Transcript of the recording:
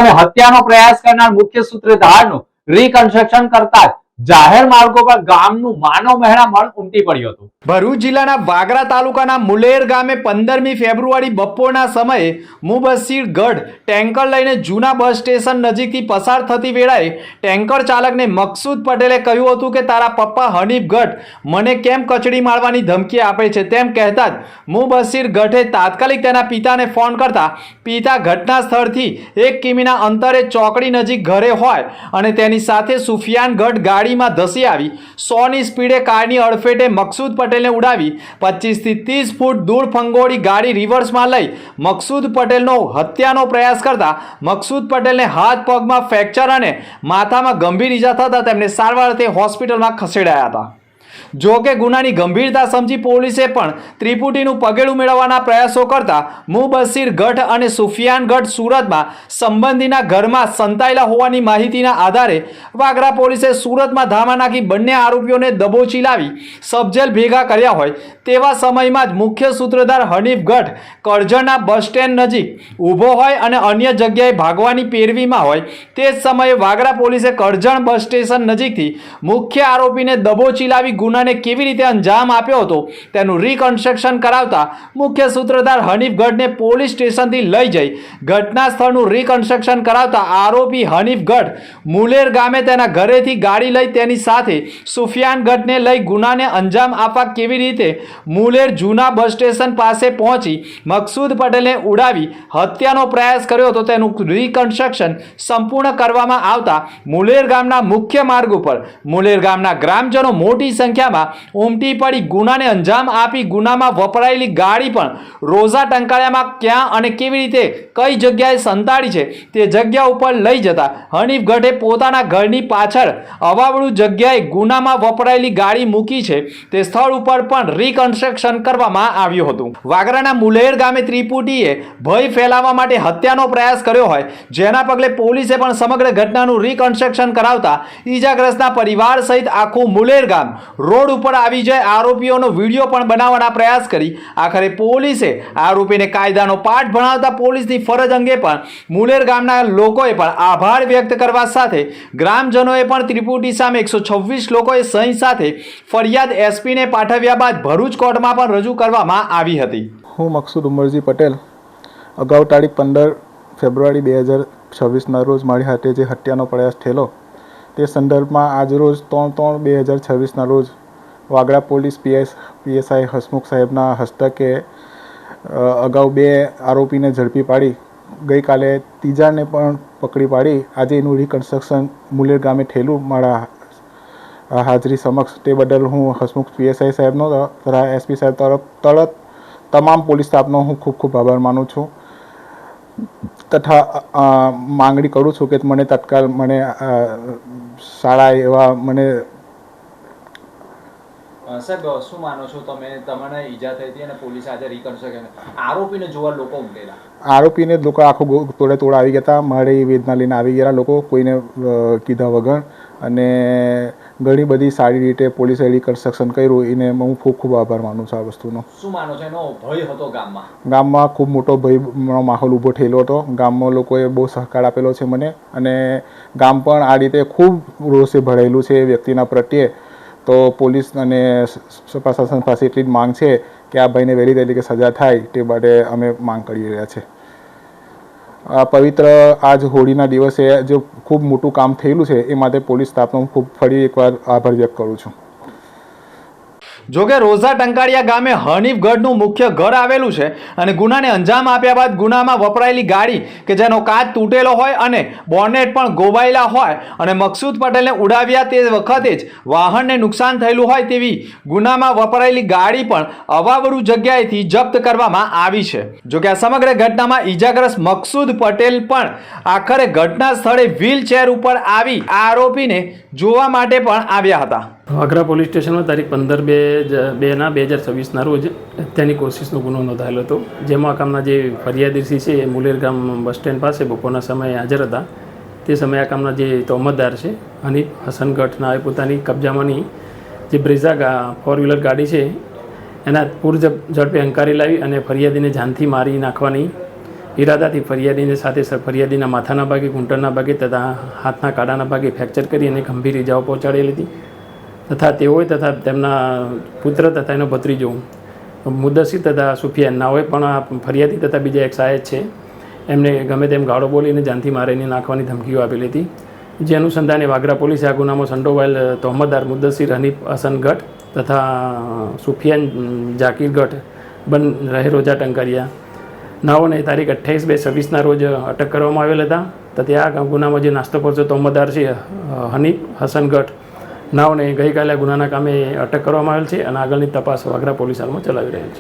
હત્યાનો પ્રયાસ કરનાર મુખ્ય સૂત્રધારનું રીકન્સ્ટ્રક્શન કરતા જાહેર માર્ગો પર ગામનું માનવ મહેરામણ ઉમટી પડ્યું હતું। ભરૂચ જિલ્લાના વાગરા તાલુકાના મુલેર ગામે 15મી ફેબ્રુઆરી બપોરના સમયે મુબસ્સીર ગઢ ટેન્કર લઈને જૂના બસ સ્ટેશન નજીકથી પસાર થતી વેળાએ ટેન્કર ચાલકને મકસૂદ પટેલે કહ્યું હતું કે તારા પપ્પા હનીફ ગઢ મને કેમ કચડી મારવાની ધમકી આપે છે। તેમ કહેતા જ મુબસ્સીર ગઢે તાત્કાલિક તેના પિતાને ફોન કરતા પિતા ઘટના સ્થળથી 1 કિમીના અંતરે ચોકડી નજીક ઘરે હોય અને તેની સાથે સુફિયાન ગઢ ગાડીમાં ધસી આવી 100ની સ્પીડે કારની અડફેટે મકસૂદ પટેલને ઉડાવી 25 થી 30 ફૂટ દૂર ફંગોળી ગાડી રિવર્સમાં લઈ મકસૂદ પટેલનો હત્યાનો પ્રયાસ કરતા મકસૂદ પટેલને હાથ પગમાં ફ્રેક્ચર અને માથામાં ગંભીર ઈજા થતા તેમને સારવાર અર્થે હોસ્પિટલમાં ખસેડાયા હતા। જો કે ગુનાની ગંભીરતા સમજી પોલીસે પણ ત્રિપુટીનું પગેડું મેળવવાના પ્રયાસો કરતા મુબસ્સીર ગઢ અને સુફિયાન ગઢ સુરતમાં સંબંધીના ઘરમાં સંતાયેલા હોવાની માહિતીના આધારે વાગરા પોલીસે સુરતમાં ધામા નાખી બંને આરોપીઓને દબોચી લાવી સબજેલ ભેગા કર્યા હોય તેવા સમયમાં જ મુખ્ય સૂત્રધાર હનીફ ગઢ કરજણના બસ સ્ટેન્ડ નજીક ઊભો હોય અને અન્ય જગ્યાએ ભાગવાની પેરવીમાં હોય તે જ સમયે વાગરા પોલીસે કરજણ બસ સ્ટેશન નજીકથી મુખ્ય આરોપીને દબોચી લાવી ગુનાને કેવી રીતે અંજામ આપ્યો હતો તેનું રીકન્સ્ટ્રક્શન કરાવતા મુખ્ય સૂત્રધાર હનીફ ગઢને પોલીસ સ્ટેશનથી લઈ જઈ ઘટના સ્થળનું રીકન્સ્ટ્રક્શન કરાવતા આરોપી હનીફ ગઢ મુલેર ગામે તેના ઘરેથી ગાડી લઈ તેની સાથે સુફિયાન ગઢને લઈ ગુનાને અંજામ આપવા કેવી રીતે મુલેર જૂના બસ સ્ટેશન પાસે પહોંચી મકસૂદ પટેલને ઉડાવી હત્યાનો પ્રયાસ કર્યો હતો તેનું રીકન્સ્ટ્રક્શન સંપૂર્ણ કરવામાં આવતા મુલેર ગામના મુખ્ય માર્ગ ઉપર મુલેર ગામના ગ્રામજનો મોટી સંખ્યામાં ઉમટી પડી ગુનાને અંજામ આપી ગુનામાં વપરાયેલી ગાડી પણ રોઝા ટંકાળિયામાં ક્યાં અને કેવી રીતે કઈ જગ્યાએ સંતાડી છે તે જગ્યા ઉપર લઈ જતા હનીફ ગઢે પોતાના ઘરની પાછળ અવાવડું જગ્યાએ ગુનામાં વપરાયેલી ગાડી મૂકી છે તે સ્થળ ઉપર પણ રીકન્સ્ટ્રક્શન કરવામાં આવ્યું હતું। વાગરાના મુલેર ગામે ત્રિપુટીએ ભય ફેલાવવા માટે હત્યાનો પ્રયાસ કર્યો હોય જેના પગલે પોલીસે પણ સમગ્ર ઘટનાનું રીકન્સ્ટ્રક્શન કરાવતા ઈજાગ્રસ્તના પરિવાર સહિત આખું મુલેર ગામ રોડ ઉપર આવી જાય આરોપીઓનો વિડીયો પણ બનાવવાના પ્રયાસ કરી આખરે પોલીસે આરોપીને કાયદાનો પાઠ ભણાવતા પોલીસની ફરજ અંગે પણ મુલેર ગામના લોકોએ પણ આભાર વ્યક્ત કરવા સાથે ગ્રામજનોએ પણ ત્રિપુટી સામે 126 લોકોએ સહી સાથે ફરિયાદ એસપીને પાઠવ્યા બાદ ભરૂચ કોર્ટમાં પણ રજૂ કરવામાં આવી હતી। હું મકસૂદ ઉમરજી પટેલ અગાઉ તારીખ 15 ફેબ્રુઆરી 2026ના રોજ મારી હાથે જે હત્યાનો પ્રયાસ થયેલો તે સંદર્ભમાં આજરોજ 3/3/2026ના રોજ વાગરા પોલીસ પીએસઆઈ હસમુખ સાહેબના હસ્તકે અગાઉ 2 આરોપીને ઝડપી પાડી ગઈકાલે ત્રીજાને પણ પકડી પાડી આજે એનું રીકન્સ્ટ્રક્શન મુલેર ગામે થયેલું મારા હાજરી સમક્ષ તે બદલ હું હસમુખ પીએસઆઈ સાહેબનો તથા એસપી સાહેબ તરફ તમામ પોલીસ સ્ટાફનો હું ખૂબ ખૂબ આભાર માનું છું તથા માંગણી કરું છું કે મને તત્કાલ મને સારા એવા મને સાહેબ શું માનો છો તમે તમને ઈજા થઈ હતી અને પોલીસ આજે રીકન્સ્ટ્રક્શન આરોપીને જોવા લોકો ઉમટેલા આરોપીને લોકો આખું તોડે આવી ગયા હતા મારી વેદના લઈને આવી ગયા લોકો કોઈને કીધા વગર અને ઘણી બધી સારી રીતે પોલીસે રીકન્સ્ટ્રક્શન કર્યું એને હું ખૂબ ખૂબ આભાર માનું છું આ વસ્તુનો। શું માનો છો એનો ભય હતો ગામમાં ખૂબ મોટો ભયનો માહોલ ઊભો થયેલો હતો ગામમાં લોકોએ બહુ સહકાર આપેલો છે મને અને ગામ પણ આ રીતે ખૂબ રોષે ભરાયેલું છે એ વ્યક્તિના પ્રત્યે તો પોલીસ અને પ્રશાસન પાસે એટલી જ માંગ છે કે આ ભાઈને વહેલી તરીકે સજા થાય તે માટે અમે માંગ કરી રહ્યા છીએ। આ પવિત્ર આજ હોળીના દિવસે જે ખૂબ મોટું કામ થયેલું છે એ માટે પોલીસ સ્ટાફનો ખૂબ ફરી એકવાર આભાર વ્યક્ત કરું છું। જોકે રોઝા ટંકાળિયા ગામે હનીફ ગઢનું મુખ્ય ઘર આવેલું છે અને ગુનાને અંજામ આપ્યા બાદ ગુનામાં વપરાયેલી ગાડી કે જેનો કાચ તૂટેલો હોય અને બોનેટ પણ ગોવાયેલા હોય અને મકસૂદ પટેલને ઉડાવ્યા તે વખતે જ વાહનને નુકસાન થયેલું હોય તેવી ગુનામાં વપરાયેલી ગાડી પણ અવાવરું જગ્યાએથી જપ્ત કરવામાં આવી છે। જોકે આ સમગ્ર ઘટનામાં ઈજાગ્રસ્ત મકસૂદ પટેલ પણ આખરે ઘટના સ્થળે વ્હીલચેર ઉપર આવી આરોપીને જોવા માટે પણ આવ્યા હતા। વાગરા પોલીસ સ્ટેશનમાં તારીખ 15/2/2026ના રોજ હત્યાની કોશિશનો ગુનો નોંધાયેલો હતો જેમાં કામના જે ફરિયાદી છે એ મુલેર ગામ બસ સ્ટેન્ડ પાસે બપોરના સમયે હાજર હતા તે સમયે આ કામના જે તોહમતદાર છે હનીફ હસન ગઢના પોતાની કબજામાંની જે બ્રેઝા 4-વ્હીલર ગાડી છે એના પૂર ઝડપે હંકારી લાવી અને ફરિયાદીને જાનથી મારી નાખવાની ઇરાદાથી ફરિયાદીને સાથે ફરિયાદીના માથાના ભાગે, ઘૂંટણના ભાગે તથા હાથના કાડાના ભાગે ફ્રેક્ચર કરી અને ગંભીર ઇજાઓ પહોંચાડેલી હતી તથા તેઓએ તથા તેમના પુત્ર તથા એનો ભત્રીજો મુદ્દસીર તથા સુફિયાન નાઓએ પણ આ ફરિયાદી તથા બીજા એક સહાયક છે એમને ગમે તેમ ગાળો બોલીને જાનથી મારીને નાખવાની ધમકીઓ આપેલી હતી. જે અનુસંધાને વાગરા પોલીસે આ ગુનામાં સંડોવાયેલ તહોમતદાર મુદ્દસીર હનીફ હસન ગઢ તથા સુફિયાન જાકીર ગઢ રહે રોજા ટંકારિયા નાઓને તારીખ 28/2/26ના રોજ અટક કરવામાં આવેલ હતા. તથા આ ગુનામાં જે નાસ્તો પરચો તહોમતદાર છે હનીફ હસન ગઢ નાઓને ગઈકાલે ગુનાના કામે અટક કરવામાં આવેલ છે અને આગળની તપાસ વાગરા પોલીસ હાલમાં ચલાવી રહેલ છે.